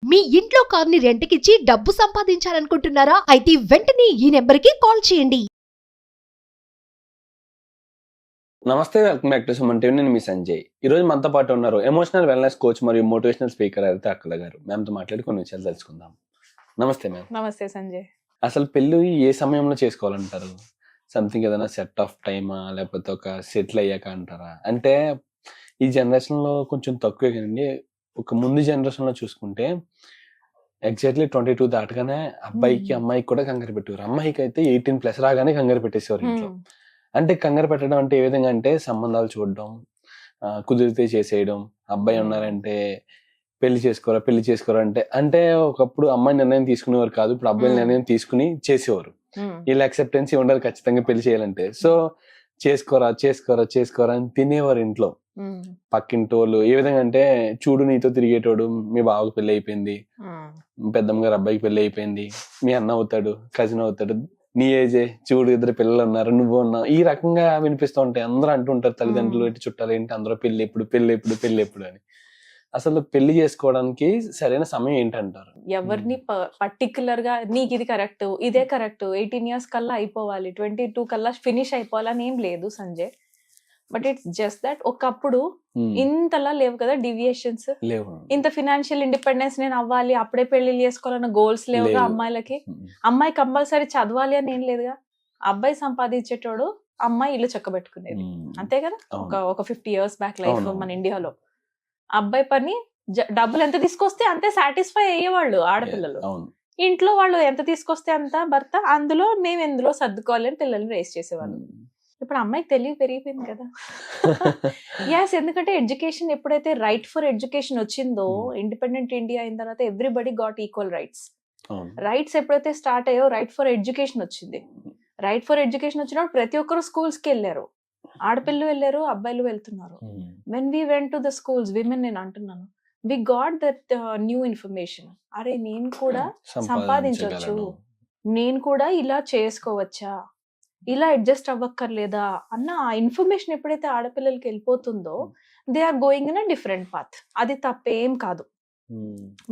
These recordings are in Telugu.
మీ ఇంట్లో కార్ని రెంట్కిచ్చి డబ్బు సంపాదించాలనుకుంటున్నారా? అయితే వెంటనే ఈ నెంబర్కి కాల్ చేయండి. నమస్తే, welcome back to Suman TV. నేను మీ సంజయ్. ఈ రోజు మనతో పాటు ఉన్నారు ఎమోషనల్ వెల్నెస్ కోచ్ మరియు మోటివేషనల్ స్పీకర్ అయితే అక్కల గారు. మ్యామ్తో మాట్లాడి కొన్ని విషయాలు తెలుసుకుందాం. నమస్తే మ్యామ్. నమస్తే సంజయ్. అసలు పెళ్ళి ఏ సమయంలో చేసుకోవాలంటారు? సంథింగ్ ఏదైనా సెట్ ఆఫ్ టైమా, లేకపోతే ఒక సెటిల్ అయ్యాక అంటారా? అంటే ఈ జనరేషన్లో కొంచెం తక్కువే కదండి. ఒక ముందు జనరేషన్లో చూసుకుంటే ఎగ్జాక్ట్లీ 22 దాటగానే అబ్బాయికి అమ్మాయికి కూడా కంగారు పెట్టేవారు. అమ్మాయికి అయితే 18+ రాగానే కంగారు పెట్టేసేవారు ఇంట్లో. అంటే కంగారు పెట్టడం అంటే ఏ విధంగా అంటే సంబంధాలు చూడడం, కుదిరితే చేసేయడం, అబ్బాయి ఉన్నారంటే పెళ్లి చేసుకోరా అంటే అంటే ఒకప్పుడు అమ్మాయి నిర్ణయం తీసుకునేవారు కాదు, ఇప్పుడు అబ్బాయి నిర్ణయం తీసుకుని చేసేవారు. వీళ్ళ అక్సెప్టెన్సీ ఉండాలి ఖచ్చితంగా పెళ్లి చేయాలంటే. సో చేసుకోరా అని తినేవారు ఇంట్లో. పక్కింటి వాళ్ళు ఏ విధంగా అంటే, చూడు నీతో తిరిగేటోడు మీ బావకు పెళ్లి అయిపోయింది, పెద్దమ్మ గారు అబ్బాయికి పెళ్లి అయిపోయింది, మీ అన్న అవుతాడు, కజిన్ అవుతాడు, నీ ఏజే, చూడు ఇద్దరు పిల్లలు ఉన్నారు, నువ్వు ఉన్నావు, ఈ రకంగా వినిపిస్తూ ఉంటాయి. అందరూ అంటుంటారు, తల్లిదండ్రులు ఏంటి, చుట్టాలు ఏంటి, అందరూ పెళ్లి ఎప్పుడు అని. అసలు పెళ్లి చేసుకోవడానికి సరైన సమయం ఏంటంటారు? ఎవరిని పర్టికులర్ గా నీకు ఇది కరెక్ట్, ఇదే కరెక్ట్, 18 years కల్లా అయిపోవాలి, 22 కల్లా ఫినిష్ అయిపోవాలని ఏం లేదు Sanjay. But it's just that ఒకప్పుడు ఇంతలా లేవు కదా డివియేషన్స్, ఇంత ఫినాన్షియల్ ఇండిపెండెన్స్ నేను అవ్వాలి, అప్పుడే పెళ్లి చేసుకోవాలన్న గోల్స్ లేవుగా అమ్మాయిలకి. అమ్మాయి కంపల్సరీ చదవాలి అని ఏం లేదుగా. అబ్బాయి సంపాదించేటోడు, అమ్మాయి ఇల్లు చక్కబెట్టుకునేది, అంతే కదా. ఒక 50 years బ్యాక్ లైఫ్ మన ఇండియాలో అబ్బాయి పని డబ్బులు ఎంత తీసుకొస్తే అంతే సాటిస్ఫై అయ్యేవాళ్ళు ఆడపిల్లలు. ఇంట్లో వాళ్ళు ఎంత తీసుకొస్తే అంత భర్త, అందులో మేము ఎందులో సర్దుకోవాలి అని పిల్లల్ని రేస్ చేసేవాళ్ళు. ఇప్పుడు అమ్మాయికి తెలివి పెరిగిపోయింది కదా. యాస్, ఎందుకంటే ఎడ్యుకేషన్ ఎప్పుడైతే రైట్ ఫర్ ఎడ్యుకేషన్ వచ్చిందో, ఇండిపెండెంట్ ఇండియా అయిన తర్వాత everybody got equal rights. Rights ఎప్పుడైతే స్టార్ట్ అయ్యో రైట్ ఫర్ ఎడ్యుకేషన్ వచ్చింది. రైట్ ఫర్ ఎడ్యుకేషన్ వచ్చినప్పుడు ప్రతి ఒక్కరు స్కూల్స్ కి వెళ్ళారు, ఆడపిల్లలు వెళ్ళారు, అబ్బాయిలు వెళ్తున్నారు. When we went to the schools, women నేను అంటున్నాను, we got that new information. అరే నేను కూడా సంపాదించవచ్చు, నేను కూడా ఇలా చేసుకోవచ్చా, ఇలా అడ్జస్ట్ అవ్వక్కర్లేదా అన్న ఆ ఇన్ఫర్మేషన్ ఎప్పుడైతే ఆడపిల్లలకి వెళ్ళిపోతుందో, they are going in a different path. అది తప్పేం కాదు.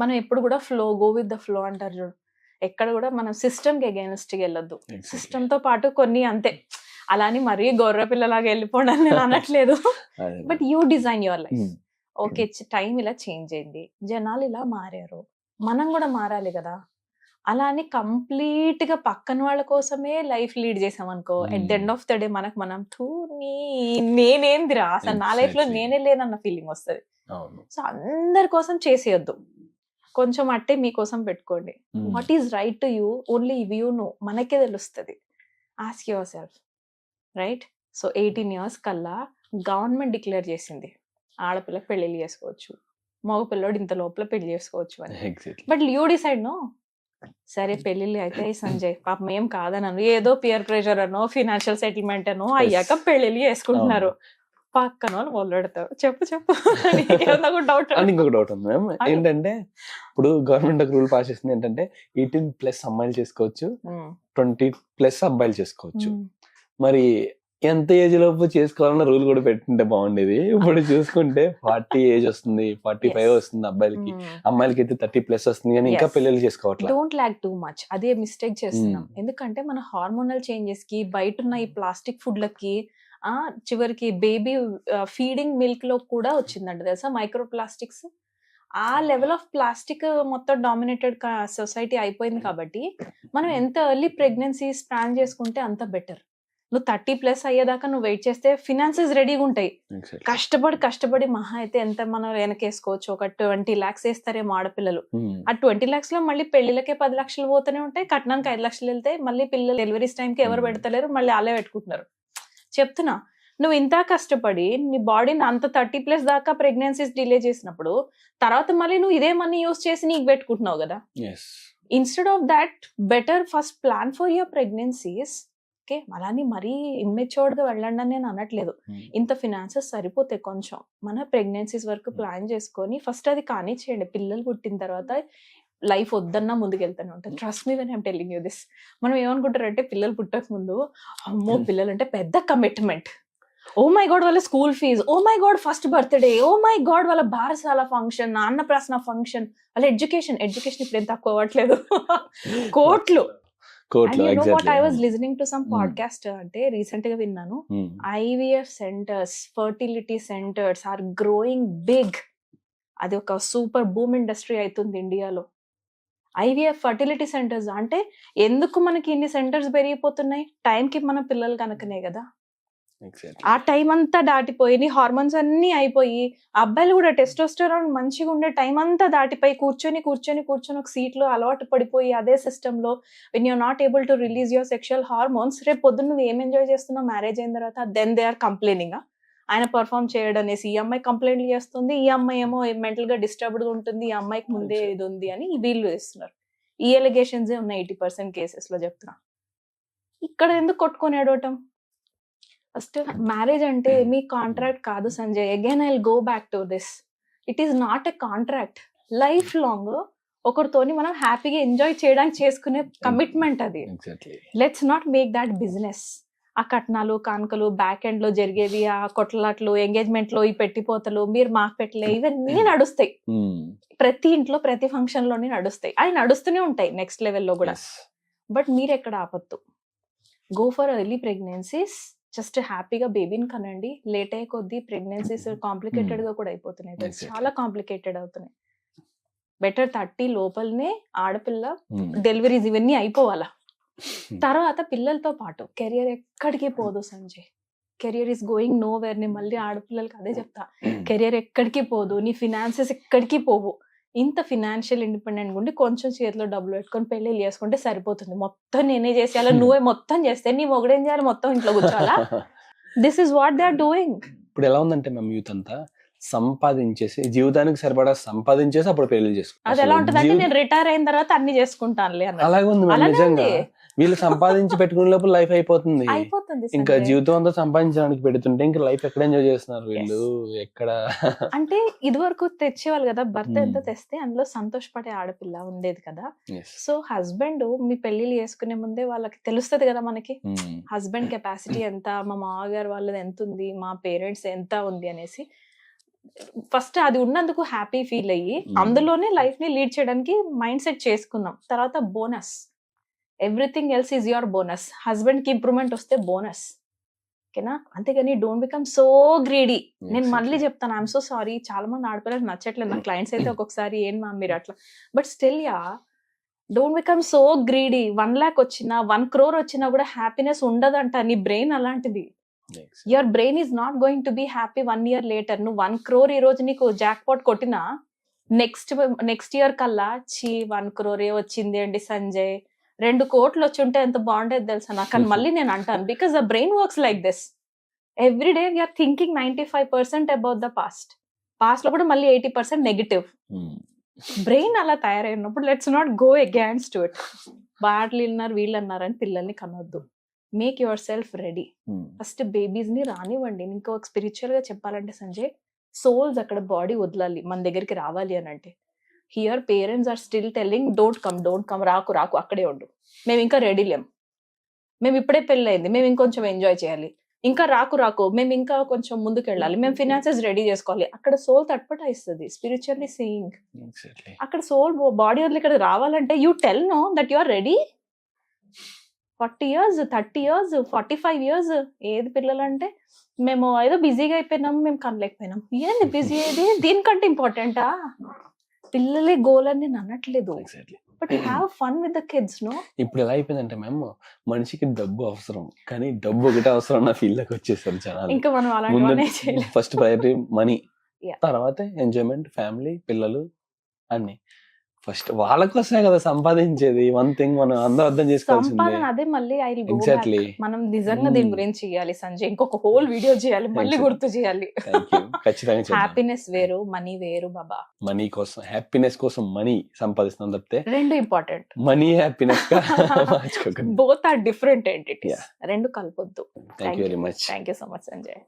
మనం ఎప్పుడు కూడా గో విత్ ద ఫ్లో అంటారు చూడు, ఎక్కడ కూడా మనం సిస్టమ్ కి అగైనెస్ట్ గా వెళ్ళొద్దు. సిస్టమ్ తో పాటు కొన్ని అంతే, అలాని మరీ గొర్రె పిల్లలాగా వెళ్ళిపోవడం నేను అనట్లేదు. But you design your life. Okay, time ఇలా చేంజ్ అయింది, జనాలు ఇలా మారారు, మనం కూడా మారాలి కదా. అలా అని కంప్లీట్ గా పక్కన వాళ్ళ కోసమే లైఫ్ లీడ్ చేసాం అనుకో, at the end of the day మనకు మనం నేనేందిరా అసలు నా లైఫ్ లో నేనే లేనన్న ఫీలింగ్ వస్తుంది. సో అందరి కోసం చేసేయొద్దు, కొంచెం అట్టే మీకోసం పెట్టుకోండి. What is right to you, only you know, మనకే తెలుస్తుంది. Ask your self, right? So 18 years కల్లా గవర్నమెంట్ డిక్లేర్ చేసింది ఆడపిల్లకి పెళ్లిళ్ళు చేసుకోవచ్చు, మగ పిల్లోడు ఇంత లోపల పెళ్లి చేసుకోవచ్చు అని. But you decide no. సరే పెళ్లిళ్ళు అయితే సంజయ్ పాపం ఏం కాదనను, ఏదో పియర్ ప్రెషర్ అనో ఫినాన్షియల్ సెటిల్మెంట్ అనో అయ్యాక పెళ్లిళ్ళు చేసుకుంటున్నారు. పక్కన వాళ్ళు మొదలెడతారు. చెప్పు డౌట్. ఇంకొక డౌట్ ఉంది మ్యామ్, ఏంటంటే ఇప్పుడు గవర్నమెంట్ ఒక రూల్ పాస్ చేసింది ఏంటంటే 18+ అమ్మాయిలు చేసుకోవచ్చు, 20+ అబ్బాయిలు చేసుకోవచ్చు. మరి ఎంత ఏజ్ లోపు చేసుకోవాలన్న రూల్ కూడా పెట్టుంటే బాగుండేది. ఇప్పుడు చూసుకుంటే 40 ఏజ్ వస్తుంది, 45 వస్తుంది అబ్బాయిలకి, అమ్మాయిలకి అయితే 30+ వస్తుంది, కానీ ఇంకా పెళ్లిళ్ళు చేసుకోవట్లేదు. డోంట్ లాగ్ టూ మచ్, అదే మిస్టేక్ చేస్తున్నాం. ఎందుకంటే మన హార్మోనల్ చేంజెస్ కి, బయట ఉన్న ఈ ప్లాస్టిక్ ఫుడ్లకి, చివరికి బేబీ ఫీడింగ్ మిల్క్ లో కూడా వచ్చిందంట తెలుసా మైక్రో ప్లాస్టిక్స్. ఆ లెవెల్ ఆఫ్ ప్లాస్టిక్ మొత్తం డామినేటెడ్ సొసైటీ అయిపోయింది. కాబట్టి మనం ఎంత ఎర్లీ ప్రెగ్నెన్సీస్ ప్లాన్ చేసుకుంటే అంత బెటర్. నువ్వు 30+ అయ్యేదాకా నువ్వు వెయిట్ చేస్తే ఫినాన్సెస్ రెడీగా ఉంటాయి. కష్టపడి మహా అయితే ఎంత మనం వెనకేసుకోవచ్చు, ఒక 20 lakhs వేస్తారేమో ఆడపిల్లలు. ఆ 20 lakhs లో మళ్ళీ పెళ్లిలకే 10 lakhs పోతూనే ఉంటాయి, కట్నానికి 5 lakhs వెళ్తాయి, మళ్ళీ పిల్లలు డెలివరీస్ టైంకి ఎవరు పెడతలేరు, మళ్ళీ అలా పెట్టుకుంటున్నారు. చెప్తున్నా, నువ్వు ఇంత కష్టపడి నీ బాడీని అంత 30+ దాకా ప్రెగ్నెన్సీస్ డిలే చేసినప్పుడు, తర్వాత మళ్ళీ నువ్వు ఇదే మనీ యూస్ చేసి నీకు పెట్టుకుంటున్నావు కదా. Instead of that better first plan for your pregnancies. Okay, అలాని మరీ ఇమ్మెచ్యూర్డ్ గా వెళ్ళండి అని నేను అనట్లేదు. ఇంత ఫినాన్సెస్ సరిపోతాయి, కొంచెం మన ప్రెగ్నెన్సీస్ వరకు ప్లాన్ చేసుకొని ఫస్ట్ అది కానీ చేయండి. పిల్లలు పుట్టిన తర్వాత లైఫ్ వద్దన్నా ముందుకెళ్తానే ఉంటుంది. Trust me when I'm telling you this. మనం ఏమనుకుంటారంటే పిల్లలు పుట్టక ముందు, అమ్మో పిల్లలు అంటే పెద్ద కమిట్మెంట్, ఓ మై గాడ్ వాళ్ళ school fees, oh my God first birthday, oh my God వాళ్ళ బారసాల ఫంక్షన్, అన్నప్రాసన ఫంక్షన్, వాళ్ళ ఎడ్యుకేషన్ ఇప్పుడు ఏం తక్కువ అవ్వట్లేదు. కోట్లు. కోట్లు And you know what? Exactly. I was listening to some podcast అంటే రీసెంట్ గా విన్నాను. IVF centres, fertility centres are growing big. అది ఒక సూపర్ బూమ్ ఇండస్ట్రీ అవుతుంది ఇండియాలో. IVF ఫర్టిలిటీ సెంటర్స్ అంటే ఎందుకు మనకి ఇన్ని సెంటర్స్ పెరిగిపోతున్నాయి? టైంకి మన పిల్లలు కనుకనే కదా. ఆ టైం అంతా దాటిపోయి హార్మోన్స్ అన్ని అయిపోయి అబ్బాయిలు కూడా టెస్టోస్టెరాన్ మంచిగా ఉండే టైం అంతా దాటిపోయి కూర్చొని ఒక సీట్ లో అలవాటు పడిపోయి అదే సిస్టమ్ లో when you're not able to release your sexual hormones, రేపు పొద్దున్న నువ్వు ఏం ఎంజాయ్ చేస్తున్నావు మ్యారేజ్ అయిన తర్వాత? Then they are complaining. ఆయన పర్ఫామ్ చేయడం అనేసి ఈ అమ్మాయి కంప్లైంట్లు చేస్తుంది, ఈ అమ్మాయి ఏమో మెంటల్ గా డిస్టర్బ్డ్ గా ఉంటుంది, ఈ అమ్మాయికి ముందే ఇది ఉంది అని వీళ్ళు చేస్తున్నారు. ఈ ఎలిగేషన్స్ ఉన్నాయి 80% కేసెస్ లో చెప్తున్నా. ఇక్కడ ఎందుకు కొట్టుకొని ఏడవటం? ఫస్ట్ మ్యారేజ్ అంటే మీ కాంట్రాక్ట్ కాదు Sanjay. Again I will go back to this. It is not a contract. Life long ఒకరితోని మనం హ్యాపీగా ఎంజాయ్ చేయడానికి చేసుకునే కమిట్మెంట్ అది. Let's not make that business. ఆ కట్నాలు కానుకలు బ్యాక్ ఎండ్ లో జరిగేవి, ఆ కొట్లాట్లు, ఎంగేజ్మెంట్ లో ఈ పెట్టిపోతలు, మీరు మాకు పెట్టలే, ఇవన్నీ నడుస్తాయి. ప్రతి ఇంట్లో ప్రతి ఫంక్షన్ లోనే నడుస్తాయి. అవి నడుస్తూనే ఉంటాయి నెక్స్ట్ లెవెల్లో కూడా. బట్ మీరు ఎక్కడ ఆపొద్దు. Go for early pregnancies. Just హ్యాపీగా బేబీని కనండి. లేట్ అయ్యే కొద్దీ ప్రెగ్నెన్సీస్ కాంప్లికేటెడ్ గా కూడా అయిపోతున్నాయి. చాలా కాంప్లికేటెడ్ అవుతున్నాయి. బెటర్ 30 లోపలనే ఆడపిల్ల డెలివరీస్ ఇవన్నీ అయిపోవాలా. తర్వాత పిల్లలతో పాటు కెరియర్ ఎక్కడికి పోదు Sanjay. Career is going know where. నేను మళ్ళీ ఆడపిల్లలకి అదే చెప్తా, కెరియర్ ఎక్కడికి పోదు, నీ ఫినాన్సెస్ ఎక్కడికి పోవు. ఇంత ఫినాన్షియల్ ఇండిపెండెంట్ ఉండి కొంచెం చేతిలో డబ్బులు పెట్టుకొని పెళ్లి చేసుకుంటే సరిపోతుంది. మొత్తం నేనే చేసేయాలా, నువ్వే మొత్తం చేస్తే నీ మొగుడేం చేయాలి? మొత్తం ఇంట్లో కూర్చోవాలా? This is what they are doing. ఇప్పుడు ఎలా ఉందంటే మేము యూత్ అంతా సంపాదించేసి జీవితానికి సరిపడా సంపాదించేసి అప్పుడు పెళ్లి చేసుకుంటాం. అది ఎలా ఉంటుంది అంటే నేను రిటైర్ అయిన తర్వాత అన్ని చేసుకుంటానులే అన్న. అలాగే ఉంది నిజంగా. వీళ్ళు సంపాదించి పెట్టుకునే లోపల లైఫ్ అయిపోతుంది. ఇంకా జీవితం అంతా సంపాదించడానికి పెడుతుంటే ఇంకా లైఫ్ ఎక్కడ ఎంజాయ్ చేస్తున్నారు వీళ్ళు? ఎక్కడ అంటే ఇది వరకు తెచ్చేవాళ్ళు కదా, భర్త ఎంత తెస్తే అందులో సంతోషపడే ఆడపిల్ల ఉండేది కదా. సో హస్బెండ్ మీ పెళ్లిళ్ళు చేసుకునే ముందే వాళ్ళకి తెలుస్తుంది కదా మనకి హస్బెండ్ కెపాసిటీ ఎంత, మా మామగారు వాళ్ళది ఎంత ఉంది, మా పేరెంట్స్ ఎంత ఉంది అనేసి. ఫస్ట్ అది ఉన్నందుకు హ్యాపీ ఫీల్ అయ్యి అందులోనే లైఫ్ ని లీడ్ చేయడానికి మైండ్ సెట్ చేసుకున్నాం. తర్వాత bonus, everything else is your bonus. Husband కి ఇంప్రూవ్మెంట్ వస్తే బోనస్, ఓకేనా? అంతేగాని డోంట్ బికమ్ సో గ్రీడీ. నేను మళ్ళీ చెప్తాను, ఐఎమ్ సో సారీ, చాలా మంది ఆడపిల్లలకు నచ్చట్లేదు. నా క్లయింట్స్ అయితే ఒక్కొక్కసారి ఏం మా మీరు అట్లా, but still yeah don't become so greedy. 1 lakh వచ్చినా 1 crore వచ్చినా కూడా హ్యాపీనెస్ ఉండదంట. నీ బ్రెయిన్ అలాంటిది. Your brain is not going to be happy 1 year later. నువ్వు 1 crore ఈ రోజు నీకు జాక్ పాట్ కొట్టినా నెక్స్ట్ ఇయర్ కల్లా 1 crore వచ్చింది అండి సంజయ్, 2 కోట్లు వచ్చి ఉంటే ఎంత బాగుండేది తెలుసా నాకు అని మళ్ళీ నేను అంటాను. Because the brain works like this. Every day we are thinking 95% about the past లో కూడా మళ్ళీ 80% నెగిటివ్. బ్రెయిన్ అలా తయారైనప్పుడు let's not go against it. వాళ్ళు విన్నారు వీళ్ళు అన్నారని పిల్లల్ని కనొద్దు. Make your self ready. First babies ని రానివ్వండి. ఇంకో స్పిరిచువల్ గా చెప్పాలంటే సంజయ్, సోల్స్ అక్కడ బాడీ వదలాలి మన దగ్గరికి రావాలి అని అంటే. Here parents are still telling don't come, రాకు అక్కడే ఉండు, మేము ఇంకా రెడీ లేం, మేము ఇప్పుడే పెళ్ళయింది, మేము ఇంకొంచెం ఎంజాయ్ చేయాలి, ఇంకా రాకు, మేము ఇంకా కొంచెం ముందుకు వెళ్ళాలి, మేము ఫినాన్సెస్ రెడీ చేసుకోవాలి. అక్కడ సోల్ తట్పటాయిస్తుంది స్పిరిచువల్లీ సీయింగ్. అక్కడ సోల్ బాడీ వదిలి ఇక్కడ రావాలంటే you tell know that you are ready. 40 years 30 years 45 years ఏది పిల్లలంటే మేము ఏదో బిజీగా అయిపోయినాము, మేము కనలేకపోయినాం. ఏంది బిజీ ఏది? దీనికంటే ఇంపార్టెంటా? పిల్లలే గోల్ అని నేను అనట్లేదు, but have fun with the kids. No ఇప్పుడు ఎలా అయిపోయిందంటే మేము మనిషికి డబ్బు అవసరం, కానీ డబ్బు ఒకటే అవసరం అన్న ఫీల్ లోకి వచ్చేసారు జనాలు. ఇంకా మనం అలాంటి ఫస్ట్ ప్రయారిటీ మనీ, తర్వాత ఎంజాయ్మెంట్, ఫ్యామిలీ, పిల్లలు అన్ని. ఫస్ట్ వాళ్ళ కోసమే కదా సంపాదించేది. వన్ థింగ్ మనం అందరూ అర్థం చేసుకోవాల్సింది అదే. మళ్ళీ ఎగ్జాక్ట్లీ మనం నిజంగా దీని గురించి చేయాలి సంజయ్, ఇంకొక హోల్ వీడియో చేయాలి, మళ్ళీ గుర్తు చేయాలి. ఖచ్చితంగా హ్యాపీనెస్ వేరు, మనీ వేరు బాబా. మనీ కోసం, హ్యాపీనెస్ కోసం మనీ సంపాదిస్తాం తప్పితే రెండు important. Money happiness both are different entities. రెండు కలపొద్దు. Thank you very much. Thank you so much Sanjay.